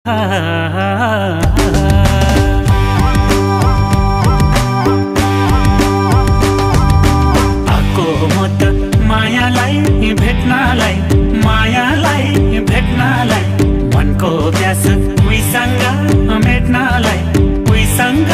आको म त मायालाई भेट्नलाई मनको प्यास उहीसँग मेट्नलाई उहीसँग